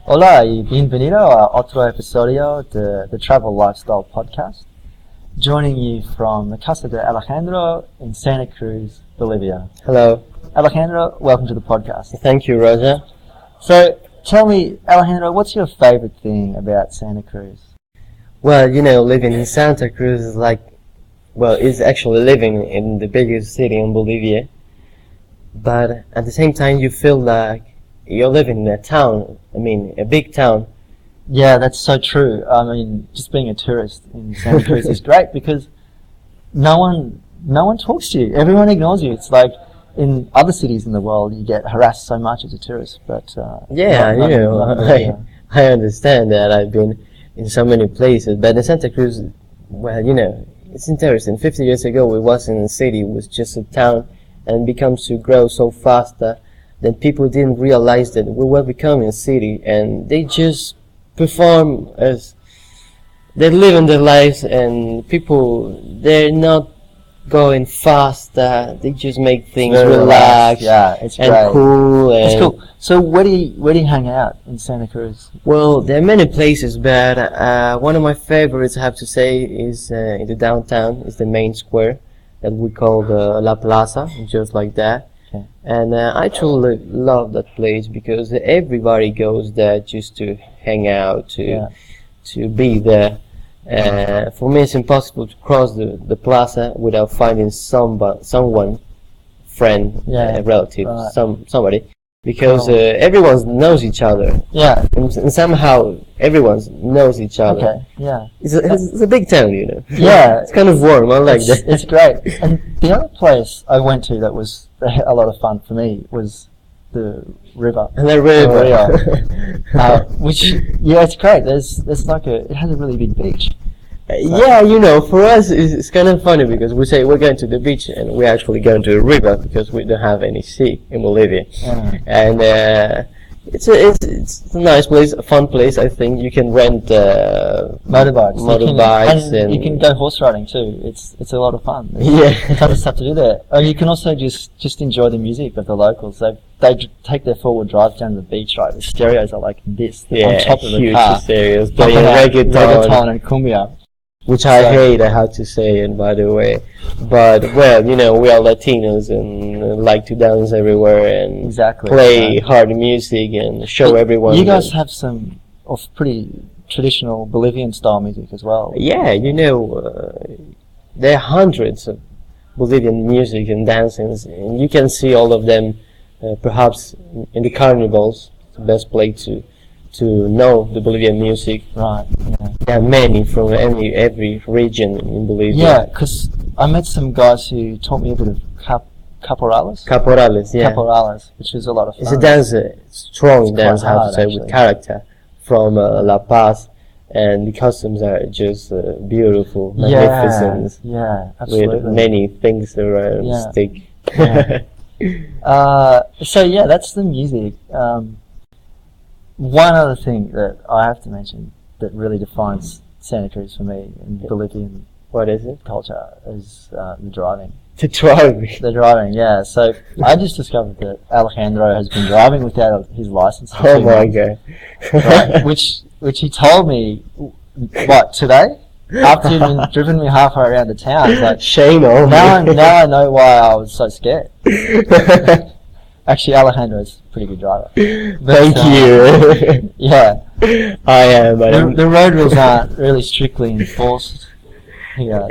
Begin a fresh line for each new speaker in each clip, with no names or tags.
Hola y bienvenido a otro episodio de the Travel Lifestyle Podcast. Joining you from the Casa de Alejandro in Santa Cruz, Bolivia.
Hello.
Alejandro, welcome to the podcast.
Thank you, Roger.
So, tell me, Alejandro, what's your favorite thing about Santa Cruz?
Well, living in Santa Cruz is it's actually living in the biggest city in Bolivia. But at the same time, you feel like you're living in a town. A big town.
Yeah, that's so true. Just being a tourist in Santa Cruz is great because no one talks to you. Everyone ignores you. It's like in other cities in the world, you get harassed so much as a tourist. But
I understand that. I've been in so many places, but in Santa Cruz, it's interesting. 50 years ago, we wasn't a city; it was just a town, and becomes to grow so fast that people didn't realize that we were becoming a city, and they just perform as they live in their lives, and people they're not going fast. They just make things relaxed.
Yeah, it's
and
great.
Cool. And
it's cool. So where do you hang out in Santa Cruz?
Well, there are many places, but one of my favorites, I have to say, is in the downtown. Is the main square that we call the La Plaza, just like that.
Okay.
And I truly love that place because everybody goes there just to hang out, to be there. For me, it's impossible to cross the plaza without finding someone, friend, relative,
right.
somebody, because everyone knows each other.
Yeah,
and somehow everyone knows each other.
Okay, yeah.
It's a big town,
Yeah,
it's kind of warm. I like that.
It's great. And the other place I went to that was a lot of fun for me was the river.
And the river,
it's great. There's like it has a really big beach.
For us it's kind of funny because we say we're going to the beach and we're actually going to the river because we don't have any sea in Bolivia.
Yeah.
And it's a nice place, a fun place. I think you can rent motorbikes,
and you can go horse riding too. It's a lot of fun.
There's
tons of stuff to do there. You can also just enjoy the music of the locals. They take their forward drive down to the beach, right? The stereos are like this on top of the
huge
car.
Stereos playing reggaeton
and cumbia.
Which I hate, I have to say, and by the way. But, we are Latinos and like to dance everywhere and play hard music and show everyone.
You guys have some of pretty traditional Bolivian style music as well.
Yeah, there are hundreds of Bolivian music and dances, and you can see all of them perhaps in the carnivals. It's the best place to know the Bolivian music.
Right, yeah.
There are many from every region in Bolivia.
Yeah, because I met some guys who taught me a bit of caporales. Caporales, which is a lot of fun.
It's a dance, strong dance, I have to say, with character from La Paz, and the costumes are just beautiful, magnificent.
Yeah, absolutely.
With many things around stick.
Yeah. So that's the music. One other thing that I have to mention that really defines Santa Cruz for me in Bolivian culture is the driving.
The driving?
The driving, yeah. So I just discovered that Alejandro has been driving without his license.
Oh my God.
Right? Which he told me, today? After he'd been driven me halfway around the town. It's like,
shame on
now I know why I was so scared. Actually, Alejandro is a pretty good driver.
Thank you.
Yeah.
I am. But
the road rules aren't really strictly enforced here.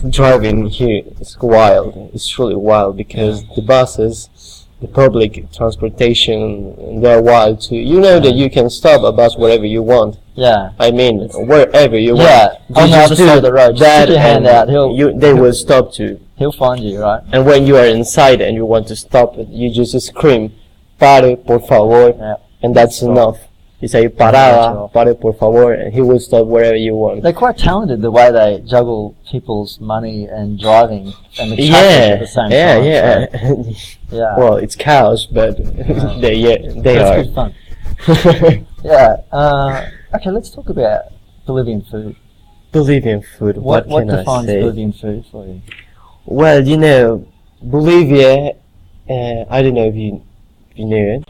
Driving here is wild. It's truly wild because the buses, the public transportation, they're wild too. That you can stop a bus wherever you want.
Yeah.
Wherever you want.
Yeah. On the other side of the road. Just stick your hand out.
They will stop too.
He'll find you, right?
And when you are inside and you want to stop it, you just scream, "Pare, por favor," and that's enough. You say, "Parada, pare, por favor," and he will stop wherever you want.
They're quite talented the way they juggle people's money and driving and the traffic at the same time. Yeah.
Well, it's chaos, but they are.
Good fun. Yeah. Okay, let's talk about Bolivian food.
Bolivian food. What can I
defines
say?
Bolivian food for you?
Well, Bolivia. I don't know if you knew it,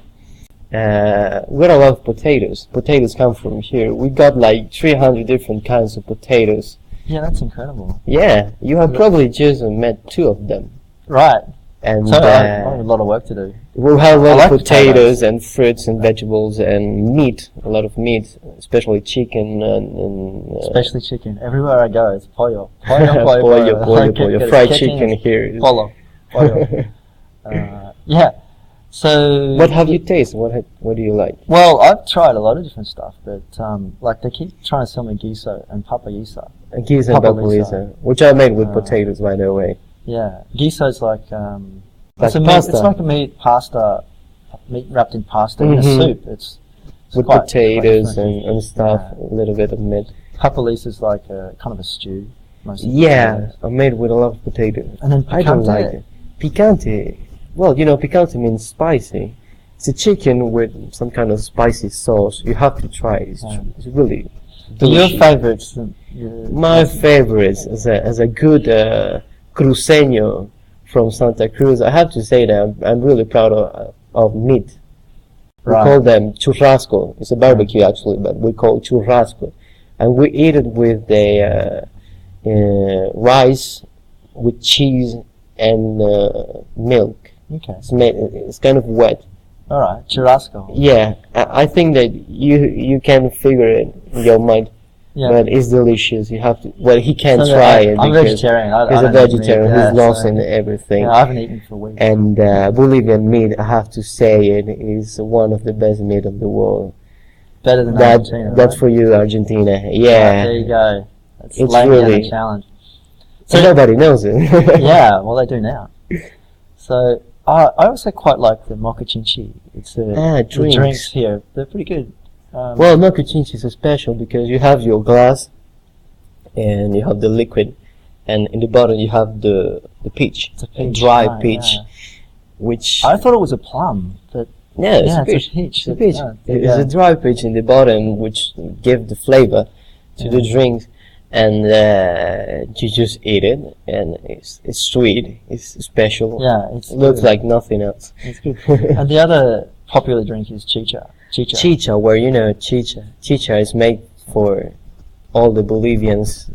We got a lot of potatoes. Potatoes come from here. We got like 300 different kinds of potatoes.
Yeah, that's incredible.
Yeah, you have probably just met 2 of them.
Right.
And
So I have a lot of work to do.
we'll have a lot
like
of potatoes and fruits and vegetables and meat, a lot of meat, especially chicken and
Especially chicken. Everywhere I go, it's pollo. Pollo,
pollo. Fried chicken here is
Pollo. Yeah. So.
What have you tasted? What do you like?
Well, I've tried a lot of different stuff, but like they keep trying to sell me giso and papayisa.
Giso and papalisa, which I made with potatoes, by the way.
Yeah, giso's like
Like
it's
pasta.
It's like a meat wrapped in pasta in a soup. It's
with
quite
potatoes
different.
and stuff,
Yeah.
a little bit of meat.
Papalisa's like a kind of a stew. Mostly
Yeah,
potatoes.
I made with a lot of potatoes.
And then
I don't
picante.
like it. Picante. Well, picante means spicy. It's a chicken with some kind of spicy sauce. You have to try it. It's really
But your
delicious.
favorites?
My favorites as a good cruceño from Santa Cruz. I have to say that I'm really proud of meat. We
Right.
call them churrasco. It's a barbecue actually, but we call it churrasco, and we eat it with rice, with cheese and milk.
Okay.
It's kind of wet.
All right. Churrasco.
Yeah, I think that you can figure it in your mind.
Yeah.
But it's delicious. You have to. Well, he can't
So
try it
I'm
because
vegetarian.
he's
I
a
don't eat meat,
vegetarian.
yeah,
He's lost
so-
in everything.
Yeah, I haven't eaten for weeks.
And Bolivian meat, I have to say, it is one of the best meat of the world.
Better than Argentina.
That's
right?
for you, Argentina.
Right,
Yeah,
there you go. That's
It's
laying down
really-
a challenge.
so nobody knows it.
Yeah, well they do now. So I also quite like the mocachinchi. It's the
drinks.
drinks here. They're pretty good.
Well, mochachichi is special because you have your glass, and you have the liquid, and in the bottom you have the peach,
it's a peach,
dry
right,
peach,
yeah.
which
I thought it was a plum, but
yeah, it's
yeah,
a peach.
it's a peach.
It's a peach.
Yeah,
It's a dry peach in the bottom, which give the flavor to the drinks, and you just eat it, and it's sweet, it's special.
yeah,
It looks like nothing else.
it's good. And the other popular drink is chicha.
Chicha, where chicha is made for all the Bolivians,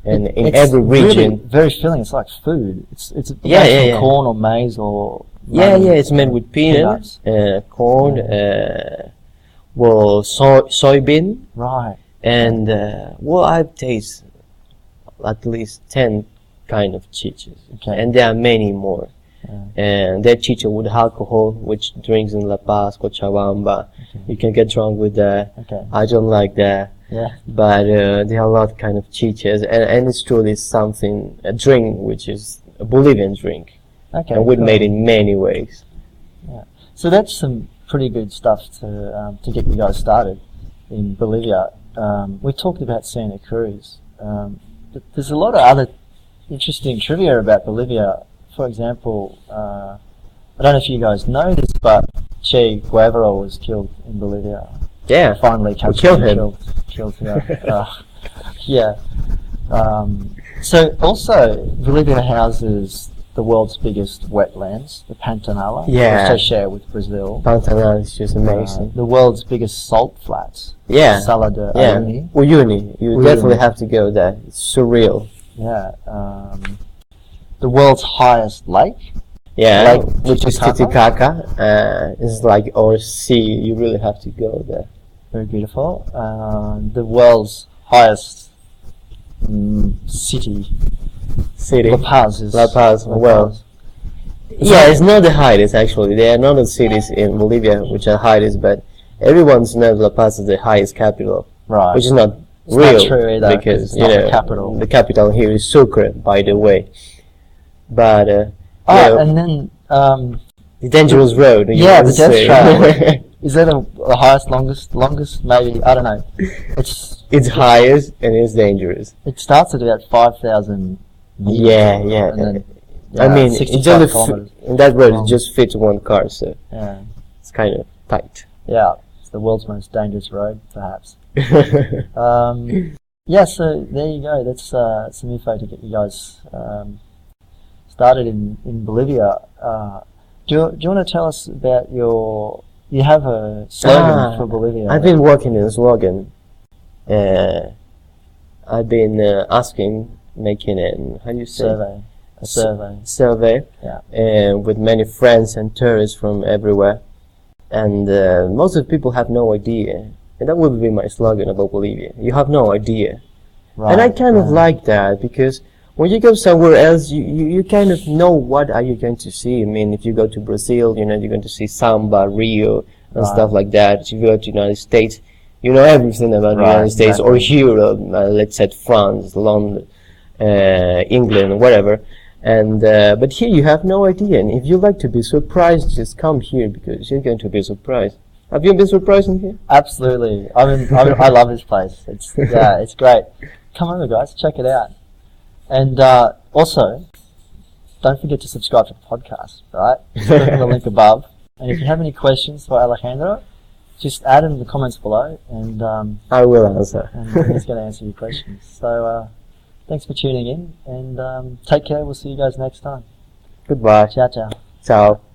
and in
It's
every region.
really very filling. It's like food. It's
Yeah,
made
yeah,
from
yeah.
corn or maize or
Yeah,
nut,
it's made with peanuts, corn, soybean,
Right.
and I've tasted at least 10 kind of chichas,
Okay.
and there are many more.
Yeah.
And that chicha with alcohol, which drinks in La Paz, Cochabamba, you can get drunk with that.
Okay.
I don't like that,
Yeah.
but there are a lot kind of chichas, and it's truly something, a drink which is a Bolivian drink,
Okay.
and we
cool.
made in many ways.
So that's some pretty good stuff to get you guys started in Bolivia. We talked about Santa Cruz, but there's a lot of other interesting trivia about Bolivia. For example, I don't know if you guys know this, but Che Guevara was killed in Bolivia.
Yeah,
Finally captured
killed
and
him.
Killed yeah. Yeah. So also, Bolivia houses the world's biggest wetlands, the Pantanal,
Yeah.
which they share with Brazil.
Pantanal is just amazing.
The world's biggest salt flats,
Yeah,
Sala de
yeah.
Uyuni.
Uyuni, you
Uyuni.
definitely have to go there. It's surreal.
Yeah. The world's highest lake.
Yeah,
Like
which is
Titicaca?
Titicaca. It's like our sea. You really have to go there.
Very beautiful. The world's highest city.
City.
La Paz is.
La Paz, well, Yeah, it's not the highest actually. There are not the cities in Bolivia which are highest, but everyone knows La Paz is the highest capital,
Right.
which is not
It's
real
not true either,
because
it's not the capital.
the capital here is Sucre, by the way. But
and then
the dangerous road. you
yeah,
might
the Death
say.
Trail. Is that the highest, longest? Maybe, I don't know.
It's highest and it's dangerous.
It starts at about 5,000 meters.
Yeah, yeah.
And then,
I mean, it's
65
only
kilometers.
in that road
long.
it just fits one car, so
Yeah,
it's kind of tight.
yeah. It's the world's most dangerous road, perhaps. Yeah, so there you go. That's some info to get you guys started in Bolivia. Do you want to tell us about your You have a slogan for Bolivia.
I've been working in a slogan. I've been making how do you say? Survey.
Yeah.
With many friends and tourists from everywhere. And most of the people have no idea. And that would be my slogan about Bolivia. You have no idea.
Right,
and I kind of like that, because when you go somewhere else, you kind of know what are you going to see. I mean, if you go to Brazil, you know, you're going to see samba, Rio, and stuff like that. If you go to the United States, you know everything about the United States, or Europe, let's say France, London, England, whatever. And but here you have no idea. And if you like to be surprised, just come here, because you're going to be surprised. Have you been surprised in here?
Absolutely. I love this place. It's it's great. Come over, guys. Check it out. And also, don't forget to subscribe to the podcast. Right? Click on the link above. And if you have any questions for Alejandro, just add them in the comments below, and
I will answer.
And he's going to answer your questions. So thanks for tuning in, and take care. We'll see you guys next time.
Goodbye.
Ciao, ciao.
Ciao.